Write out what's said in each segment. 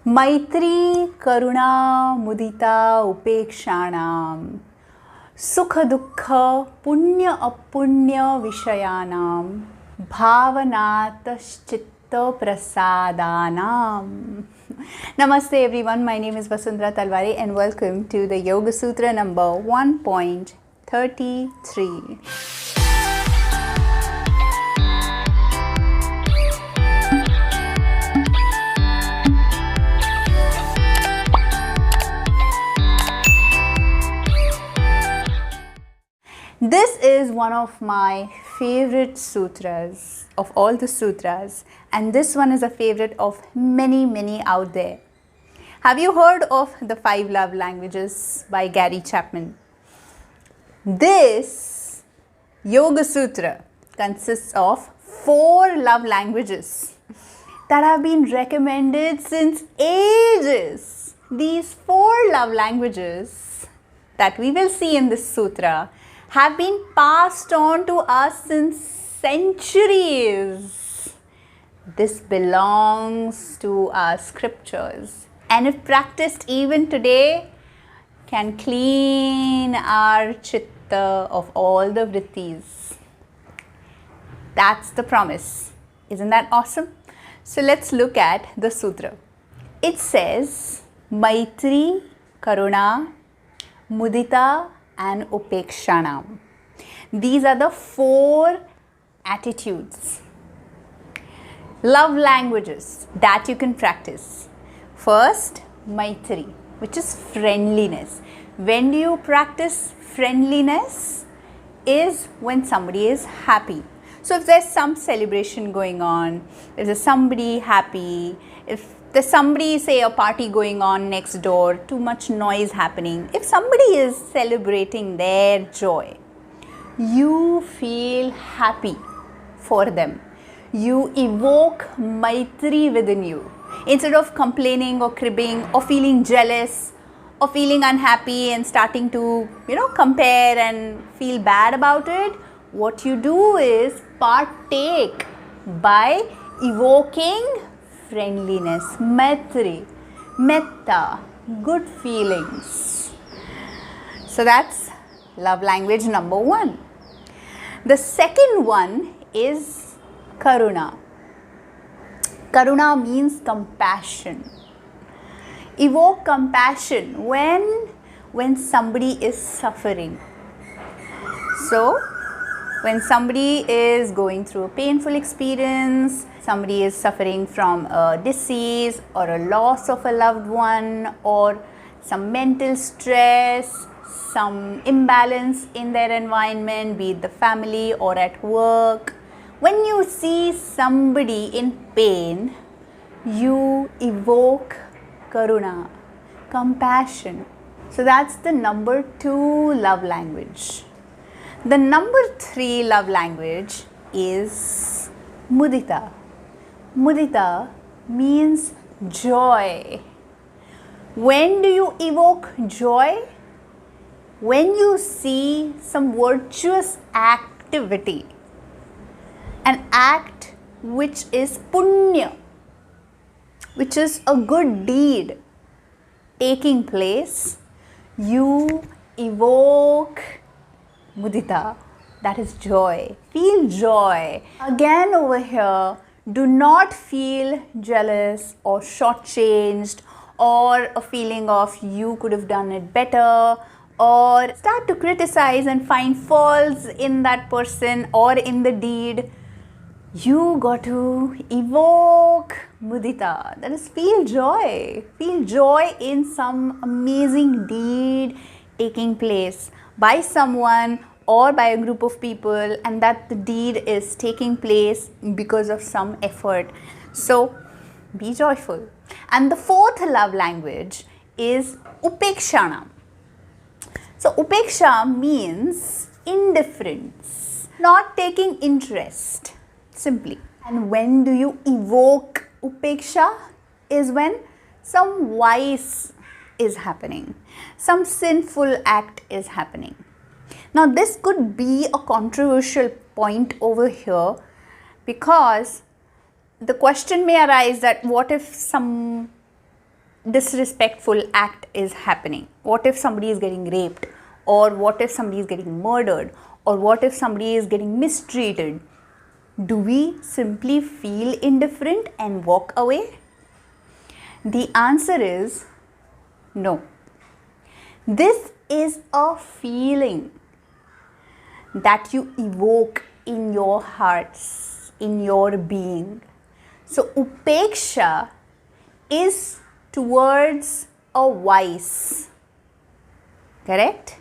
Maitri Karuna Mudita Upekshanam Sukha Dukkha Punya Apunya Vishayanam Bhavanatas Chitta Prasadanam. Namaste everyone, my name is Vasundhara Talware and welcome to the Yoga Sutra number 1.33. This is one of my favorite sutras of all the sutras, and this one is a favorite of many out there. Have you heard of the 5 love languages by Gary Chapman? This Yoga Sutra consists of 4 love languages that have been recommended since ages. These 4 love languages that we will see in this sutra have been passed on to us since centuries. This belongs to our scriptures, and if practiced even today, can clean our chitta of all the vrittis. That's the promise. Isn't that awesome? So let's look at the sutra. It says Maitri, Karuna, Mudita and Upekshanam. These are the 4 attitudes, love languages that you can practice. First, Maitri, which is friendliness. When do you practice friendliness? Is when somebody is happy. So if there's some celebration going on, if there's somebody happy, if there's somebody, say a party going on next door, too much noise happening. If somebody is celebrating their joy, you feel happy for them. You evoke Maitri within you. Instead of complaining or cribbing or feeling jealous or feeling unhappy and starting to, compare and feel bad about it, what you do is partake by evoking friendliness, maitri, metta, good feelings. So that's love language number 1. The second one is karuna. Karuna means compassion. Evoke compassion when somebody is suffering. So when somebody is going through a painful experience, somebody is suffering from a disease or a loss of a loved one or some mental stress, some imbalance in their environment, be it the family or at work. When you see somebody in pain, you evoke karuna, compassion. So that's the number 2 love language. The number 3 love language is mudita. Mudita means joy. When do you evoke joy? When you see some virtuous activity, an act which is punya, which is a good deed taking place, you evoke mudita, that is joy. Feel joy. Again over here, do not feel jealous or shortchanged or a feeling of you could have done it better or start to criticize and find faults in that person or in the deed. You got to evoke mudita, that is feel joy. Feel joy in some amazing deed taking place by someone or by a group of people, and that the deed is taking place because of some effort. So be joyful. And the 4th love language is upekshanam. So upeksha means indifference, not taking interest, simply. And when do you evoke upeksha? Is when some vice is happening, some sinful act is happening. Now this could be a controversial point over here because the question may arise that what if some disrespectful act is happening? What if somebody is getting raped? Or what if somebody is getting murdered? Or what if somebody is getting mistreated? Do we simply feel indifferent and walk away? The answer is no. This is a feeling that you evoke in your hearts, in your being. So upeksha is towards a vice, correct?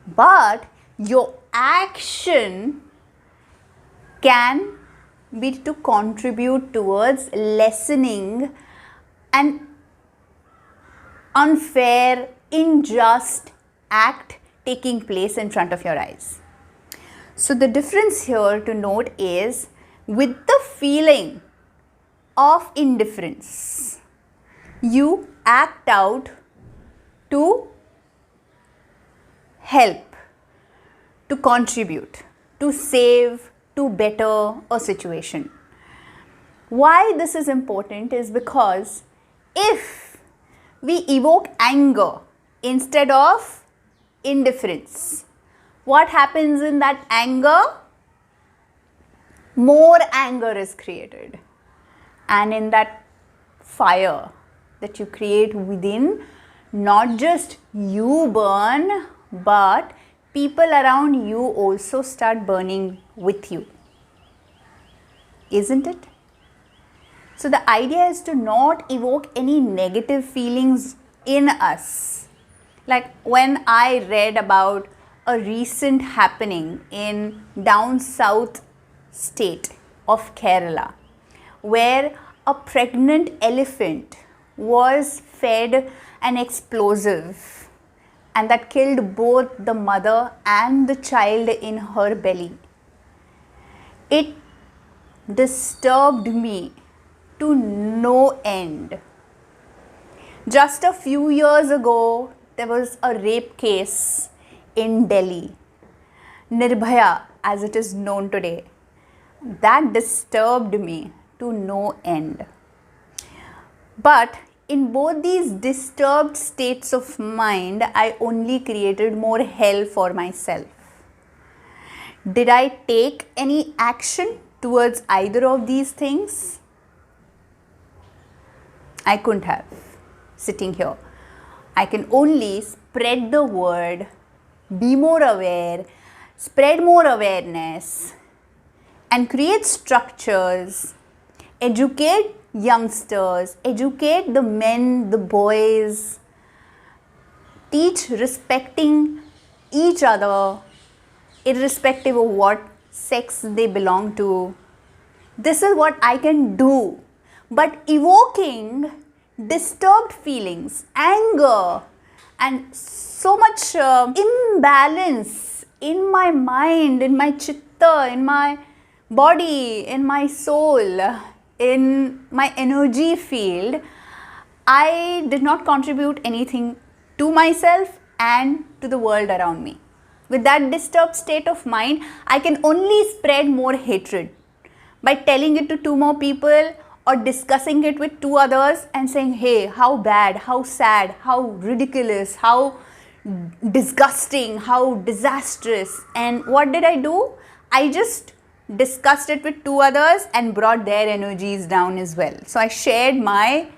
But your action can be to contribute towards lessening an unfair, unjust act taking place in front of your eyes. So the difference here to note is, with the feeling of indifference, you act out to help, to contribute, to save, to better a situation. Why this is important is because if we evoke anger instead of indifference, what happens in that anger? More anger is created. And in that fire that you create within, not just you burn, but people around you also start burning with you. Isn't it? So the idea is to not evoke any negative feelings in us. Like when I read about a recent happening in down south state of Kerala, where a pregnant elephant was fed an explosive and that killed both the mother and the child in her belly. It disturbed me to no end. Just a few years ago, there was a rape case in Delhi, Nirbhaya as it is known today. That disturbed me to no end. But in both these disturbed states of mind, I only created more hell for myself. Did I take any action towards either of these things? I couldn't have, sitting here. I can only spread the word, be more aware, spread more awareness, and create structures, educate youngsters, educate the men, the boys, teach respecting each other, irrespective of what sex they belong to. This is what I can do. But evoking disturbed feelings, anger, and so much imbalance in my mind, in my chitta, in my body, in my soul, in my energy field, I did not contribute anything to myself and to the world around me. With that disturbed state of mind, I can only spread more hatred by telling it to two more people or discussing it with two others and saying, hey, how bad, how sad, how ridiculous, how disgusting, how disastrous. And what did I do? I just discussed it with two others and brought their energies down as well. So I shared my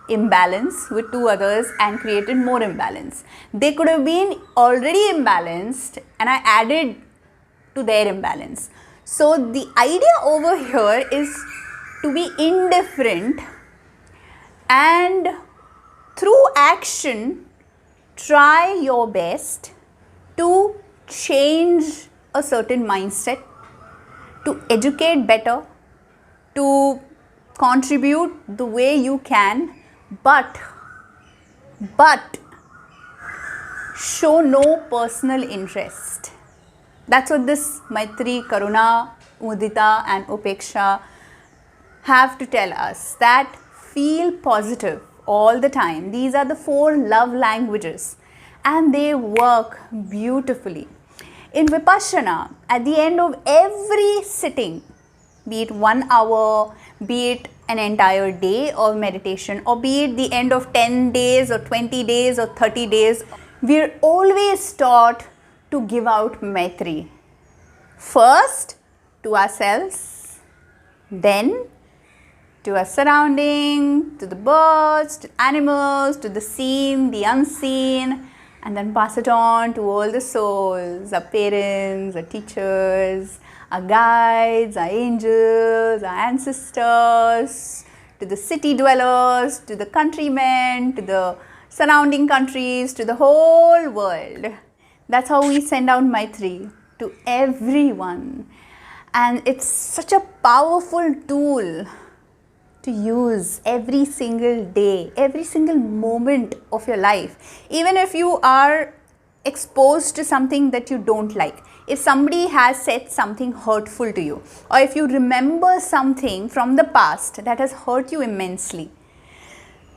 imbalance with two others and created more imbalance. They could have been already imbalanced and I added to their imbalance. So the idea over here is to be indifferent and through action try your best to change a certain mindset, to educate better, to contribute the way you can, but show no personal interest. That's what this Maitri, Karuna, Mudita and Upeksha have to tell us, that feel positive all the time. These are the 4 love languages and they work beautifully. In Vipassana, at the end of every sitting, be it 1 hour, be it an entire day of meditation, or be it the end of 10 days or 20 days or 30 days, we're always taught to give out Maitri. First to ourselves, then to our surrounding, to the birds, to animals, to the seen, the unseen, and then pass it on to all the souls, our parents, our teachers, our guides, our angels, our ancestors, to the city dwellers, to the countrymen, to the surrounding countries, to the whole world. That's how we send out Maitri to everyone. And it's such a powerful tool to use every single day, every single moment of your life. Even if you are exposed to something that you don't like, if somebody has said something hurtful to you, or if you remember something from the past that has hurt you immensely,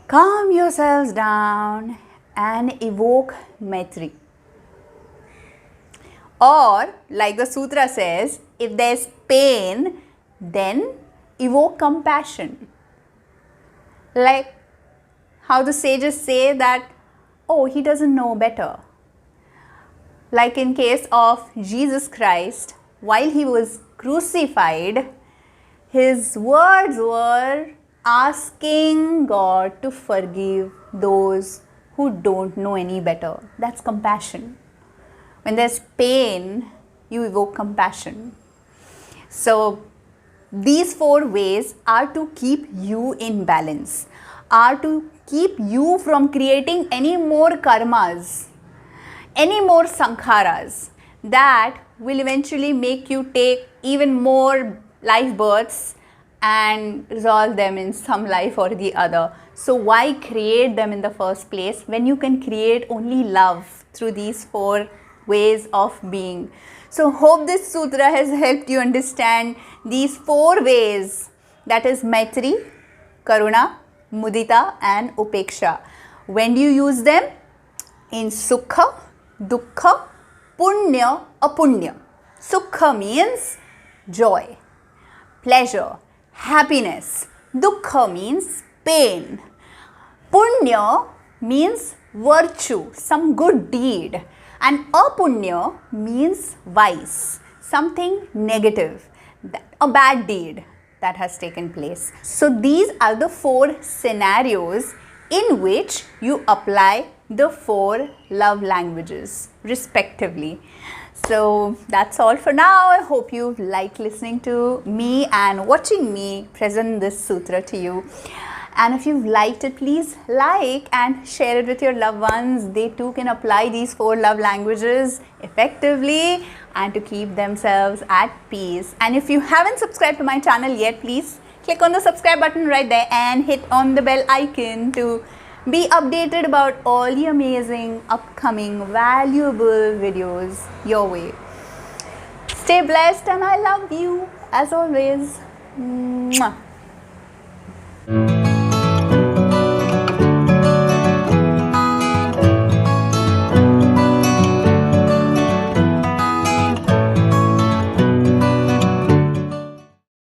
calm yourselves down and evoke Maitri. Or, like the Sutra says, if there's pain, then evoke compassion. Like how the sages say that, oh, he doesn't know better. Like in case of Jesus Christ, while he was crucified, his words were asking God to forgive those who don't know any better. That's compassion. When there's pain, you evoke compassion. So these 4 ways are to keep you in balance, are to keep you from creating any more karmas, any more sankharas that will eventually make you take even more life births and resolve them in some life or the other. So why create them in the first place when you can create only love through these 4 ways of being? So hope this sutra has helped you understand these 4 ways, that is Maitri, Karuna, Mudita and Upeksha. When do you use them? In Sukha, Dukkha, Punya, Apunya. Sukha means joy, pleasure, happiness. Dukkha means pain. Punya means virtue, some good deed. And apunya means vice, something negative, a bad deed that has taken place. So these are the 4 scenarios in which you apply the 4 love languages respectively. So that's all for now. I hope you like listening to me and watching me present this sutra to you. And if you've liked it, please like and share it with your loved ones. They too can apply these 4 love languages effectively and to keep themselves at peace. And if you haven't subscribed to my channel yet, please click on the subscribe button right there and hit on the bell icon to be updated about all the amazing upcoming valuable videos your way. Stay blessed and I love you as always. Mwah.